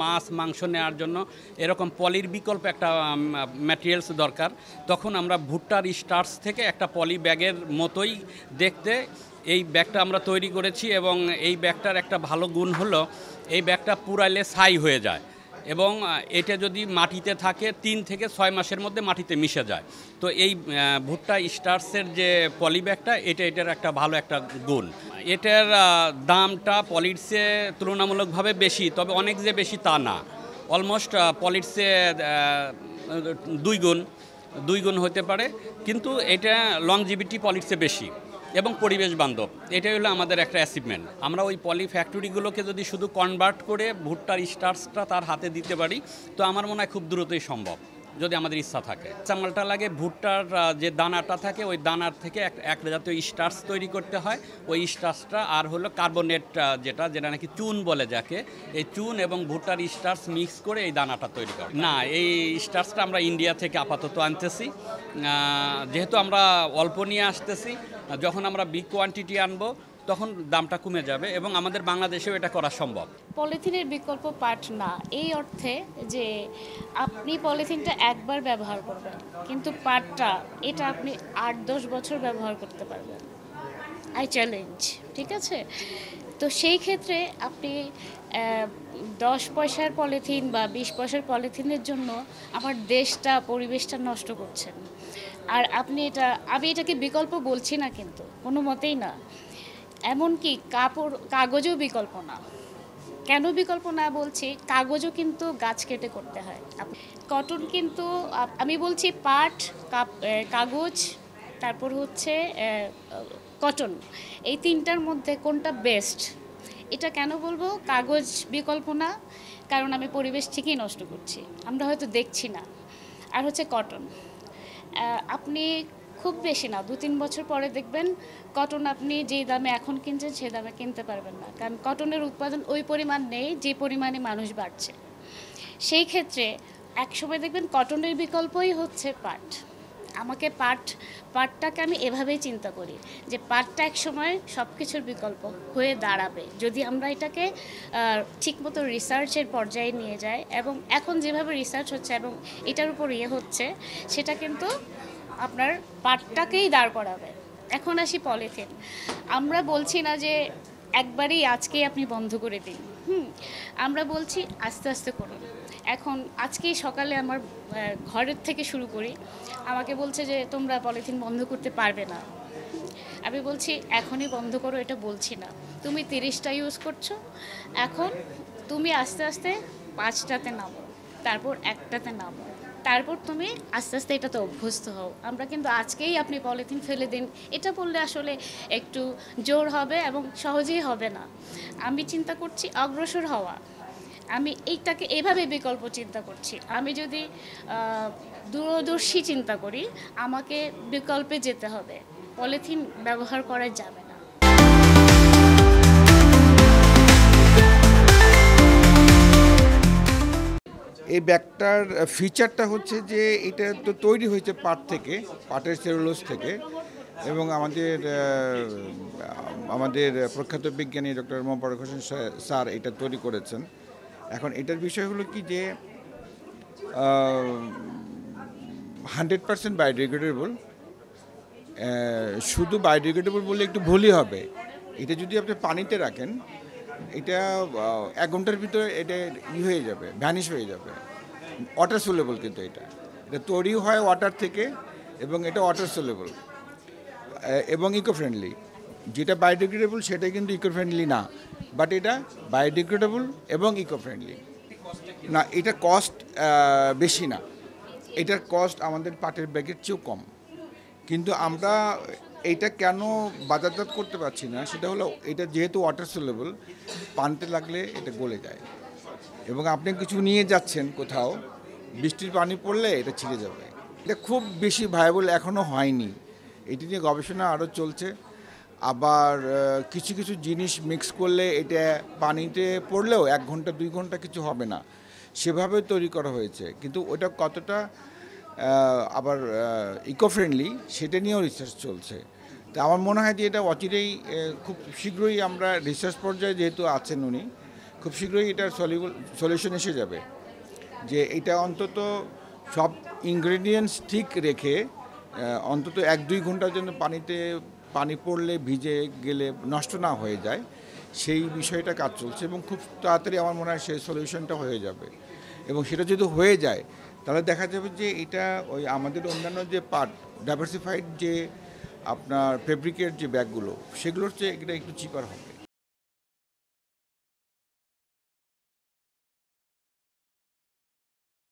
মাছ মাংস নেওয়ার জন্য এরকম পলির বিকল্প একটা ম্যাটেরিয়ালস দরকার। তখন আমরা ভুট্টার স্টার্চ থেকে একটা পলি ব্যাগের মতোই দেখতে এই ব্যাগটা আমরা তৈরি করেছি। এবং এই ব্যাগটার একটা ভালো গুণ হলো এই ব্যাগটা পুরাইলে ছাই হয়ে যায় এবং এটা যদি মাটিতে থাকে 3 থেকে 6 মাসের মধ্যে মাটিতে মিশে যায়। তো এই ভুট্টা স্টার্চের যে পলি ব্যাগটা এটার একটা ভালো একটা গুণ। এটার দামটা পলির চেয়ে তুলনামূলকভাবে বেশি, তবে অনেক যে বেশি তা না। অলমোস্ট পলির চেয়ে 2 গুণ হতে পারে, কিন্তু এটা লংজিভিটি পলির চেয়ে বেশি এবং পরিবেশ বান্ধব। এটাই হলো আমাদের একটা অ্যাচিভমেন্ট। আমরা ওই পলি ফ্যাক্টরিগুলোকে যদি শুধু কনভার্ট করে ভুট্টার স্টার্চটা তার হাতে দিতে পারি, তো আমার মনে হয় খুব দ্রুতই সম্ভব, যদি আমাদের ইচ্ছা থাকে। চামালটা লাগে ভুট্টার যে দানাটা থাকে ওই দানার থেকে এক জাতীয় স্টার্চ তৈরি করতে হয়। ওই স্টার্চটা আর হলো কার্বনেট, যেটা নাকি চুন বলে যাকে, এই চুন এবং ভুট্টার স্টার্চ মিক্স করে এই দানাটা তৈরি করে। না, এই স্টার্চটা আমরা ইন্ডিয়া থেকে আপাতত আনতেছি, যেহেতু আমরা অল্প নিয়ে আসতেছি। যখন আমরা বিগ কোয়ান্টিটি আনবো তখন দামটা কমে যাবে এবং আমাদের বাংলাদেশেও এটা করা সম্ভব। পলিথিনের বিকল্প পাট না, এই অর্থে যে আপনি পলিথিনটা একবার ব্যবহার করবেন, কিন্তু পাটটা এটা আপনি 8-10 বছর ব্যবহার করতে পারবেন। আই চ্যালেঞ্জ, ঠিক আছে? তো সেই ক্ষেত্রে আপনি 10 পয়সার পলিথিন বা 20 পয়সার পলিথিনের জন্য আমার দেশটা পরিবেশটা নষ্ট করছেন। আর আমি এটাকে বিকল্প বলছি না, কিন্তু কোনো মতেই না। এমনকি কাগজও বিকল্প না। কেন বিকল্প না বলছি, কাগজও কিন্তু গাছ কেটে করতে হয়। কটন কিন্তু আমি বলছি পাট, কাগজ, তারপর হচ্ছে কটন, এই তিনটার মধ্যে কোনটা বেস্ট? এটা কেন বলবো কাগজ বিকল্প না, কারণ আমি পরিবেশ ঠিকই নষ্ট করছি, আমরা হয়তো দেখছি না। আর হচ্ছে কটন, আপনি খুব বেশি না 2-3 বছর পরে দেখবেন কটন আপনি যেই দামে এখন কিনছেন সেই দামে কিনতে পারবেন না, কারণ কটনের উৎপাদন ওই পরিমাণ নেই যে পরিমাণে মানুষ বাড়ছে। সেই ক্ষেত্রে একসময় দেখবেন কটনের বিকল্পই হচ্ছে পাট। আমাকে পাটটাকে আমি এভাবেই চিন্তা করি যে পাটটা একসময় সব কিছুর বিকল্প হয়ে দাঁড়াবে যদি আমরা এটাকে ঠিকমতো রিসার্চের পর্যায়ে নিয়ে যাই। এবং এখন যেভাবে রিসার্চ হচ্ছে এবং এটার উপর হচ্ছে, সেটা কিন্তু আপনার পাটটাকেই দাঁড় করাবে। এখন আসি পলিথিন। আমরা বলছি না যে একবারেই আজকেই আপনি বন্ধ করে দিন, আমরা বলছি আস্তে আস্তে করুন। এখন আজকেই সকালে আমার ঘরের থেকে শুরু করি, আমাকে বলছে যে তোমরা পলিথিন বন্ধ করতে পারবে না। আমি বলছি এখনই বন্ধ করো, এটা বলছি না। তুমি 30টা ইউজ করছো, এখন তুমি আস্তে আস্তে 5টাতে নামো, তারপর 1টাতে নামো, তারপর তুমি আস্তে আস্তে এটাতে অভ্যস্ত হও। আমরা কিন্তু আজকেই আপনি পলিথিন ফেলে দিন এটা বললে আসলে একটু জোর হবে এবং সহজেই হবে না। আমি চিন্তা করছি অগ্রসর হওয়া, আমি এইটাকে এভাবে বিকল্প চিন্তা করছি। আমি যদি দূরদর্শী চিন্তা করি, আমাকে বিকল্পে যেতে হবে, পলিথিন ব্যবহার করা যাবে না। এই ব্যাগটার ফিচারটা হচ্ছে যে এটা তো তৈরি হয়েছে পাট থেকে, পাটের সেলুলোজ থেকে, এবং আমাদের প্রখ্যাত বিজ্ঞানী ডক্টর মোবারক হোসেন স্যার এটা তৈরি করেছেন। এখন এটার বিষয় হলো কি যে 100% বায়োডিগ্রেডেবল। শুধু বায়োডিগ্রেডেবল বললে একটু ভুলই হবে। এটা যদি আপনি পানিতে রাখেন, এটা 1 ঘন্টার ভিতরে এটা হয়ে যাবে, ভ্যানিশ হয়ে যাবে। ওয়াটার সোলেবল, কিন্তু এটা তৈরি হয় ওয়াটার থেকে এবং এটা ওয়াটার সোলেবল এবং ইকো ফ্রেন্ডলি। যেটা বায়োডিগ্রেডেবল সেটা কিন্তু ইকো ফ্রেন্ডলি না, বাট এটা বায়োডিগ্রেডেবল এবং ইকো ফ্রেন্ডলি না। এটা কস্ট বেশি না, এটার কস্ট আমাদের পাটের ব্যাগের চেয়েও কম। কিন্তু আমরা এইটা কেন বাজারজাত করতে পারছি না, সেটা হলো এটা যেহেতু ওয়াটার সোলেবল, পানিতে লাগলে এটা গলে যায় এবং আপনি কিছু নিয়ে যাচ্ছেন কোথাও, বৃষ্টির পানি পড়লে এটা ছিঁড়ে যাবে। এটা খুব বেশি ভায়াবল এখনও হয়নি, এটি নিয়ে গবেষণা আরও চলছে। আবার কিছু কিছু জিনিস মিক্স করলে এটা পানিতে পড়লেও 1 ঘন্টা 2 ঘন্টা কিছু হবে না, সেভাবে তৈরি করা হয়েছে। কিন্তু ওটা কতটা আবার ইকো ফ্রেন্ডলি সেটা নিয়েও রিসার্চ চলছে। তা আমার মনে হয় যে এটা অচিরেই খুব শীঘ্রই আমরা রিসার্চ পর্যায়ে, যেহেতু আছেন উনি, খুব শীঘ্রই এটার সলিউশন এসে যাবে, যে এটা অন্তত সব ইনগ্রেডিয়েন্টস ঠিক রেখে অন্তত 1-2 ঘন্টার জন্য পানি পড়লে ভিজে গেলে নষ্ট না হয়ে যায়, সেই বিষয়টা কাজ চলছে এবং খুব তাড়াতাড়ি আমার মনে হয় সেই সলিউশনটা হয়ে যাবে। এবং সেটা যদি হয়ে যায় তাহলে দেখা যাবে যে এটা ওই আমাদের অন্যান্য যে পার্ট ডাইভার্সিফাইড যে আপনার ফেব্রিকের যে ব্যাগগুলো, সেগুলোর চেয়ে এটা একটু চিপার হবে।